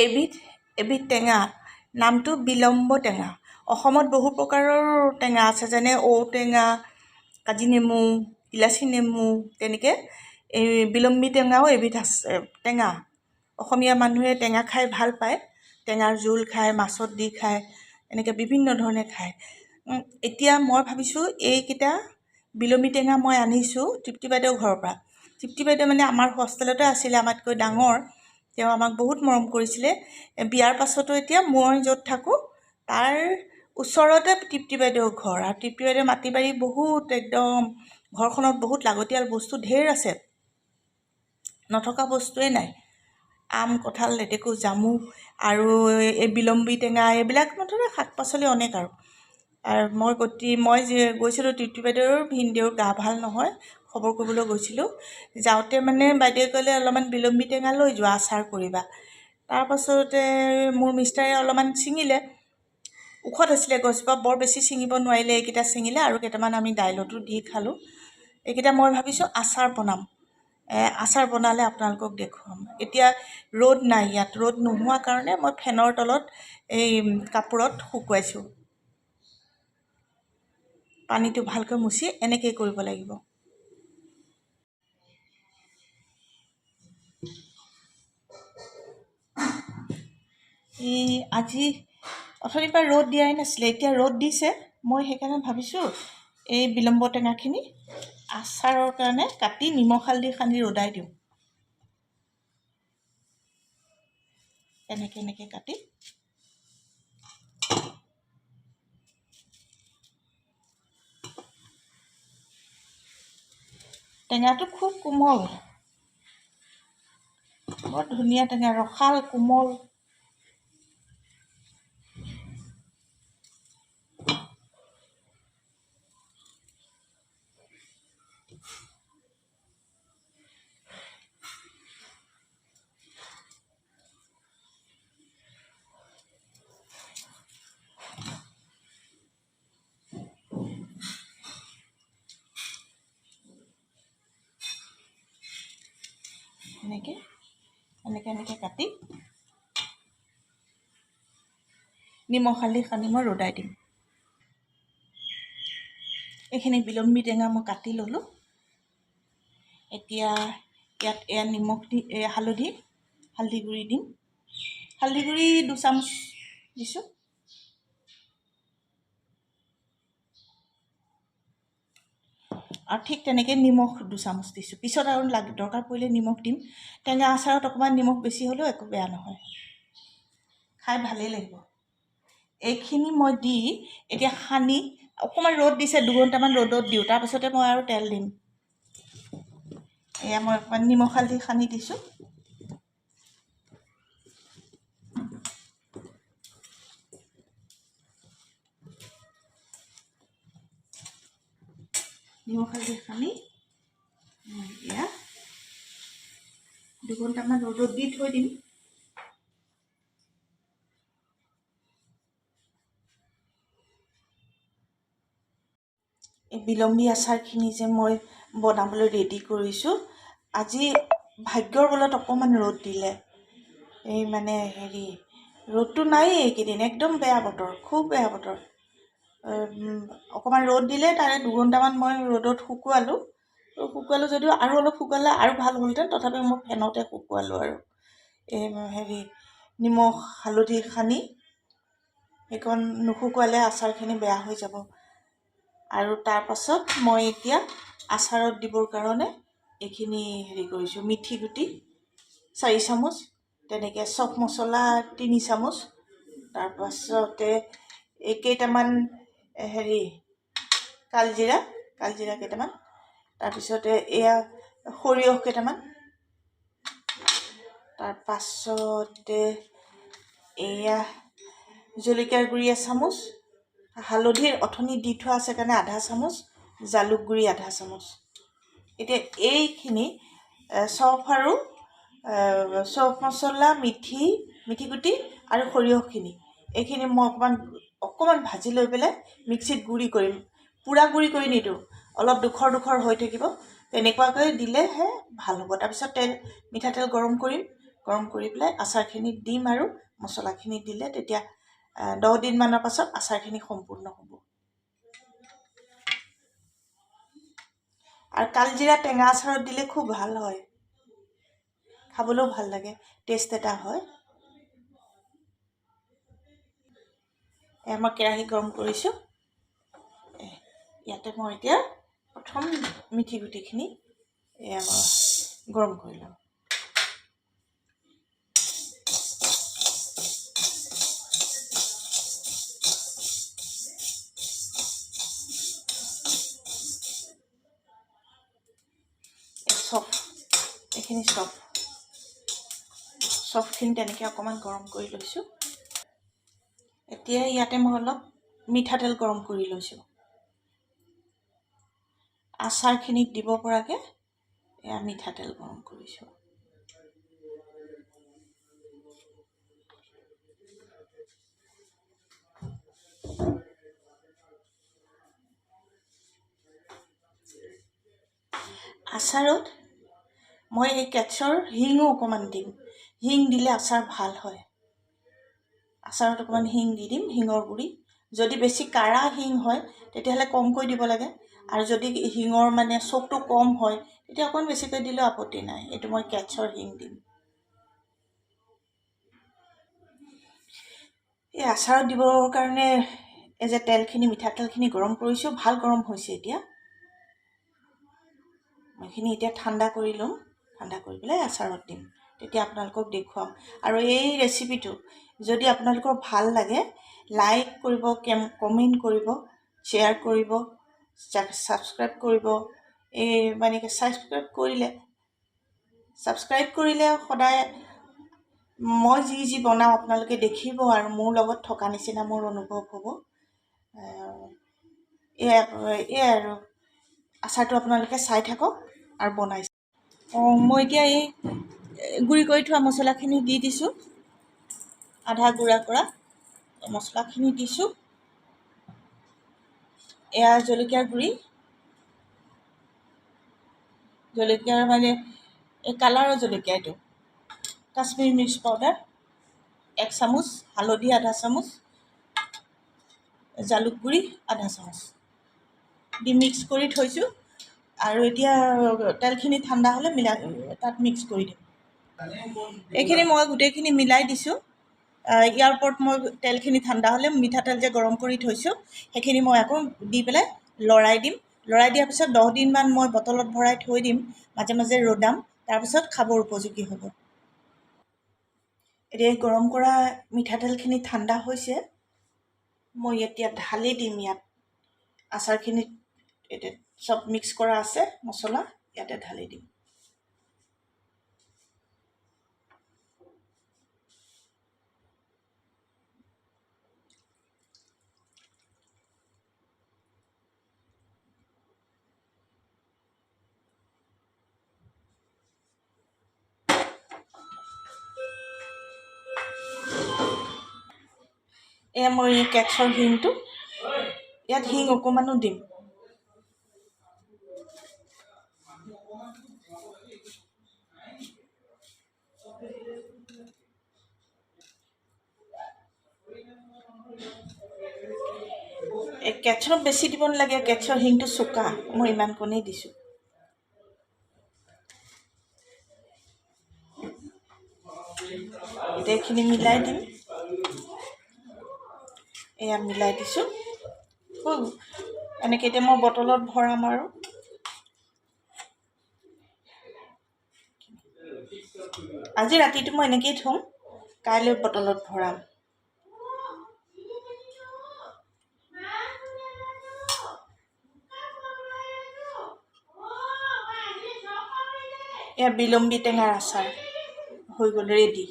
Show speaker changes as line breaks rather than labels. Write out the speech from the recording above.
এবিধ এবিধ টেঙা নামটো বিলম্ব টেঙা। অসমত বহু প্ৰকাৰৰ টেঙা আছে, যেনে ঔটেঙা, কাজি নেমু, ইলাচি নেমু, তেনেকৈ এই বিলম্বী টেঙাও এবিধ আছে টেঙা। অসমীয়া মানুহে টেঙা খাই ভাল পায়। টেঙাৰ জোল খায়, মাছত দি খায়, এনেকৈ বিভিন্ন ধৰণে খায়। এতিয়া মই ভাবিছোঁ এইকেইটা বিলম্বী টেঙা মই আনিছোঁ তৃপ্তি বাইদেউৰ ঘৰৰ পৰা। তৃপ্তি বাইদেউ মানে আমাৰ হোষ্টেলতে আছিলে, আমাতকৈ ডাঙৰ। তেওঁ আমাক বহুত মৰম কৰিছিলে। বিয়াৰ পাছতো এতিয়া মই য'ত থাকোঁ তাৰ ওচৰতে তৃপ্তি বাইদেউৰ ঘৰ। আৰু তৃপ্তি বাইদেউৰ মাটি বাৰী বহুত, একদম ঘৰখনত বহুত লাগতিয়াল বস্তু ঢেৰ আছে, নথকা বস্তুৱেই নাই। আম, কঁঠাল, লেটেকু, জামু আৰু এই বিলম্বী টেঙা, এইবিলাক মুঠতে শাক পাচলি অনেক। আৰু মই গৈছিলোঁ তৃপ্তি বাইদেউৰ ভিনদেউৰ গা ভাল নহয়, খবৰ কৰিবলৈ গৈছিলোঁ। যাওঁতে মানে বাইদেৱে ক'লে অলপমান বিলম্বী টেঙা লৈ যোৱা, আচাৰ কৰিবা। তাৰপাছতে মোৰ মিষ্টাৰে অলপমান ছিঙিলে, ওখত আছিলে গছজোপা, বৰ বেছি ছিঙিব নোৱাৰিলে, এইকেইটা ছিঙিলে আৰু কেইটামান আমি দাইলতো দি খালোঁ। এইকেইটা মই ভাবিছোঁ আচাৰ বনাম। আচাৰ বনালে আপোনালোকক দেখুৱাম। এতিয়া ৰ'দ নাই ইয়াত, ৰ'দ নোহোৱা কাৰণে মই ফেনৰ তলত এই কাপোৰত শুকুৱাইছোঁ। পানীটো ভালকৈ মুচি এনেকৈ কৰিব লাগিব। আজি অথনিৰ পৰা ৰ'দ দিয়াই নাছিলে, এতিয়া ৰ'দ দিছে। মই সেইকাৰণে ভাবিছোঁ এই বিলম্ব টেঙাখিনি আচাৰৰ কাৰণে কাটি নিমখ হালধি সানি ৰ'দাই দিওঁ। এনেকৈ কাটি টেঙাটো খুব কোমল, বৰ ধুনীয়া টেঙা, ৰসাল কোমল। এনেকৈ কাটি নিমখ হালধি সানি মই ৰ'দাই দিম। এইখিনি বিলম্বী টেঙা মই কাটি ল'লোঁ। এতিয়া ইয়াত নিমখ দি হালধি গুড়ি দিম। হালধি গুড়ি 2 চামুচ দিছোঁ। আৰু ঠিক তেনেকৈ নিমখ 2 চামুচ দিছোঁ। পিছত আৰু দৰকাৰ পৰিলে নিমখ দিম। টেঙা আচাৰত অকণমান নিমখ বেছি হ'লেও একো বেয়া নহয়, খাই ভালেই লাগিব। এইখিনি মই দি এতিয়া সানি অকণমান ৰ'দ দিছে, 2 ঘণ্টামান ৰ'দত দিওঁ, তাৰপাছতে মই আৰু তেল দিম। এয়া মই অকণমান নিমখ হালধি সানি দিছোঁ। নিমখ হালধি সানি এয়া 2 ঘণ্টামান ৰ'দত দি থৈ দিম। এই বিলম্বী আচাৰখিনি যে মই বনাবলৈ ৰেডি কৰিছোঁ, আজি ভাগ্যৰ বলত অকণমান ৰ'দ দিলে। এই মানে ৰ'দটো নায়েই এইকেইদিন, একদম বেয়া বতৰ, খুব বেয়া বতৰ। অকণমান ৰ'দ দিলে, তাৰে 2 ঘণ্টামান মই ৰ'দত শুকুৱালোঁ যদিও আৰু অলপ শুকুৱালে আৰু ভাল হ'লহেঁতেন, তথাপিও মই ফেনতে শুকুৱালোঁ। আৰু নিমখ হালধি সানি সেইকণ নুশুকুৱালে আচাৰখিনি বেয়া হৈ যাব। আৰু তাৰপাছত মই এতিয়া আচাৰত দিবৰ কাৰণে এইখিনি কৰিছোঁ। মিঠি গুটি 4 চামুচ, তেনেকৈ চপ মছলা 3 চামুচ, তাৰপাছতে এই কেইটামান কালজিৰা কেইটামান, তাৰপিছতে এয়া সৰিয়হ কেইটামান, তাৰপাছতে এয়া জলকীয়াৰ গুড়ি 1 চামুচ, হালধিৰ অথনি দি থোৱা আছে কাৰণে 1/2 চামুচ, জালুক গুড়ি 1/2 চামুচ। এতিয়া এইখিনি চপ মছলা, মিঠি গুটি আৰু সৰিয়হখিনি, এইখিনি মই অকণমান ভাজি লৈ পেলাই মিক্সিত গুড়ি কৰিম। পূৰা গুড়ি কৰি নিদিওঁ, অলপ ডোখৰ হৈ থাকিব, তেনেকুৱাকৈ দিলেহে ভাল হ'ব। তাৰপিছত মিঠাতেল গৰম কৰিম, গৰম কৰি পেলাই আচাৰখিনিত দিম আৰু মছলাখিনি দিলে তেতিয়া 10 দিনমানৰ পাছত আচাৰখিনি সম্পূৰ্ণ হ'ব। আৰু কালজিৰা টেঙা আচাৰত দিলে খুব ভাল হয়, খাবলৈও ভাল লাগে, টেষ্ট এটা হয়। মই কেৰাহী গৰম কৰিছোঁ। ইয়াতে মই এতিয়া প্ৰথম মিঠি গুটিখিনি গৰম কৰি লওঁ। এইখিনি চফখিনি তেনেকৈ অকণমান গৰম কৰি লৈছোঁ। এতিয়া ইয়াতে মই অলপ মিঠাতেল গৰম কৰি লৈছোঁ। আচাৰখিনিত দিব পৰাকৈ এয়া মিঠাতেল গৰম কৰিছোঁ। আচাৰত মই এই কেটছৰ হিঙো অকণমান দিম। হিং দিলে আচাৰ ভাল হয়। আচাৰত অকণমান হিং দি দিম, হিঙৰ গুড়ি। যদি বেছি কাঢ়া হিং হয় তেতিয়াহ'লে কমকৈ দিব লাগে, আৰু যদি হিঙৰ মানে চোকটো কম হয় তেতিয়া অকণমান বেছিকৈ দিলেও আপত্তি নাই। এইটো মই কেটছৰ হিং দিম। এই আচাৰত দিবৰ কাৰণে এই যে তেলখিনি, মিঠাতেলখিনি গৰম কৰিছোঁ, ভাল গৰম হৈছে এতিয়া। এইখিনি এতিয়া ঠাণ্ডা কৰি ল'ম, ঠাণ্ডা কৰি পেলাই আচাৰত দিম, তেতিয়া আপোনালোকক দেখুৱাম। আৰু এই ৰেচিপিটো যদি আপোনালোকৰ ভাল লাগে, লাইক কৰিব, কমেণ্ট কৰিব, শ্বেয়াৰ কৰিব, ছাবস্ক্ৰাইব কৰিব। ছাবস্ক্ৰাইব কৰিলে সদায় মই যি বনাওঁ আপোনালোকে দেখিব আৰু মোৰ লগত থকা নিচিনা মোৰ অনুভৱ হ'ব। এয়াই আৰু আচাৰটো আপোনালোকে চাই থাকক আৰু বনাইছোঁ। মই এতিয়া এই গুড়ি কৰি থোৱা মছলাখিনি দি দিছোঁ। আধা গুড়া কৰা মছলাখিনি দিছোঁ। এয়া জলকীয়াৰ গুড়ি, জলকীয়াৰ মানে এই কালাৰৰ জলকীয়া, এইটো কাশ্মীৰী মিৰ্চ পাউডাৰ 1 চামুচ, হালধি আধা চামুচ, জালুক গুড়ি আধা চামুচ দি মিক্স কৰি থৈছোঁ। আৰু এতিয়া তেলখিনি ঠাণ্ডা হ'লে তাত মিক্স কৰি দিম। এইখিনি মই গোটেইখিনি মিলাই দিছোঁ। ইয়াৰ ওপৰত মই তেলখিনি ঠাণ্ডা হ'লে মিঠাতেল যে গৰম কৰি থৈছোঁ সেইখিনি মই আকৌ দি পেলাই লৰাই দিম। লৰাই দিয়াৰ পিছত 10 দিনমান মই বটলত ভৰাই থৈ দিম, মাজে মাজে ৰ'দাম, তাৰপিছত খাবৰ উপযোগী হ'ব। এতিয়া গৰম কৰা মিঠাতেলখিনি ঠাণ্ডা হৈছে। মই এতিয়া ঢালি দিম ইয়াত। আচাৰখিনিত এতিয়া চব মিক্স কৰা আছে মছলা, ইয়াতে ঢালি দিম। এয়া মই এই কেটছৰ হিংটো, ইয়াত হিং অকণমানো দিম। এই কেটছত বেছি দিব নালাগে, কেটছৰ হিংটো চোকা, মই ইমানকণেই দিছোঁ। এতিয়া এইখিনি মিলাই দিম। এয়া মিলাই দিছোঁ। এনেকৈ এতিয়া মই বটলত ভৰাম আৰু। আজি ৰাতিটো মই এনেকৈয়ে থওঁ, কাইলৈ বটলত ভৰাম। এয়া বিলম্বী টেঙাৰ আচাৰ হৈ গ'ল, ৰেডি।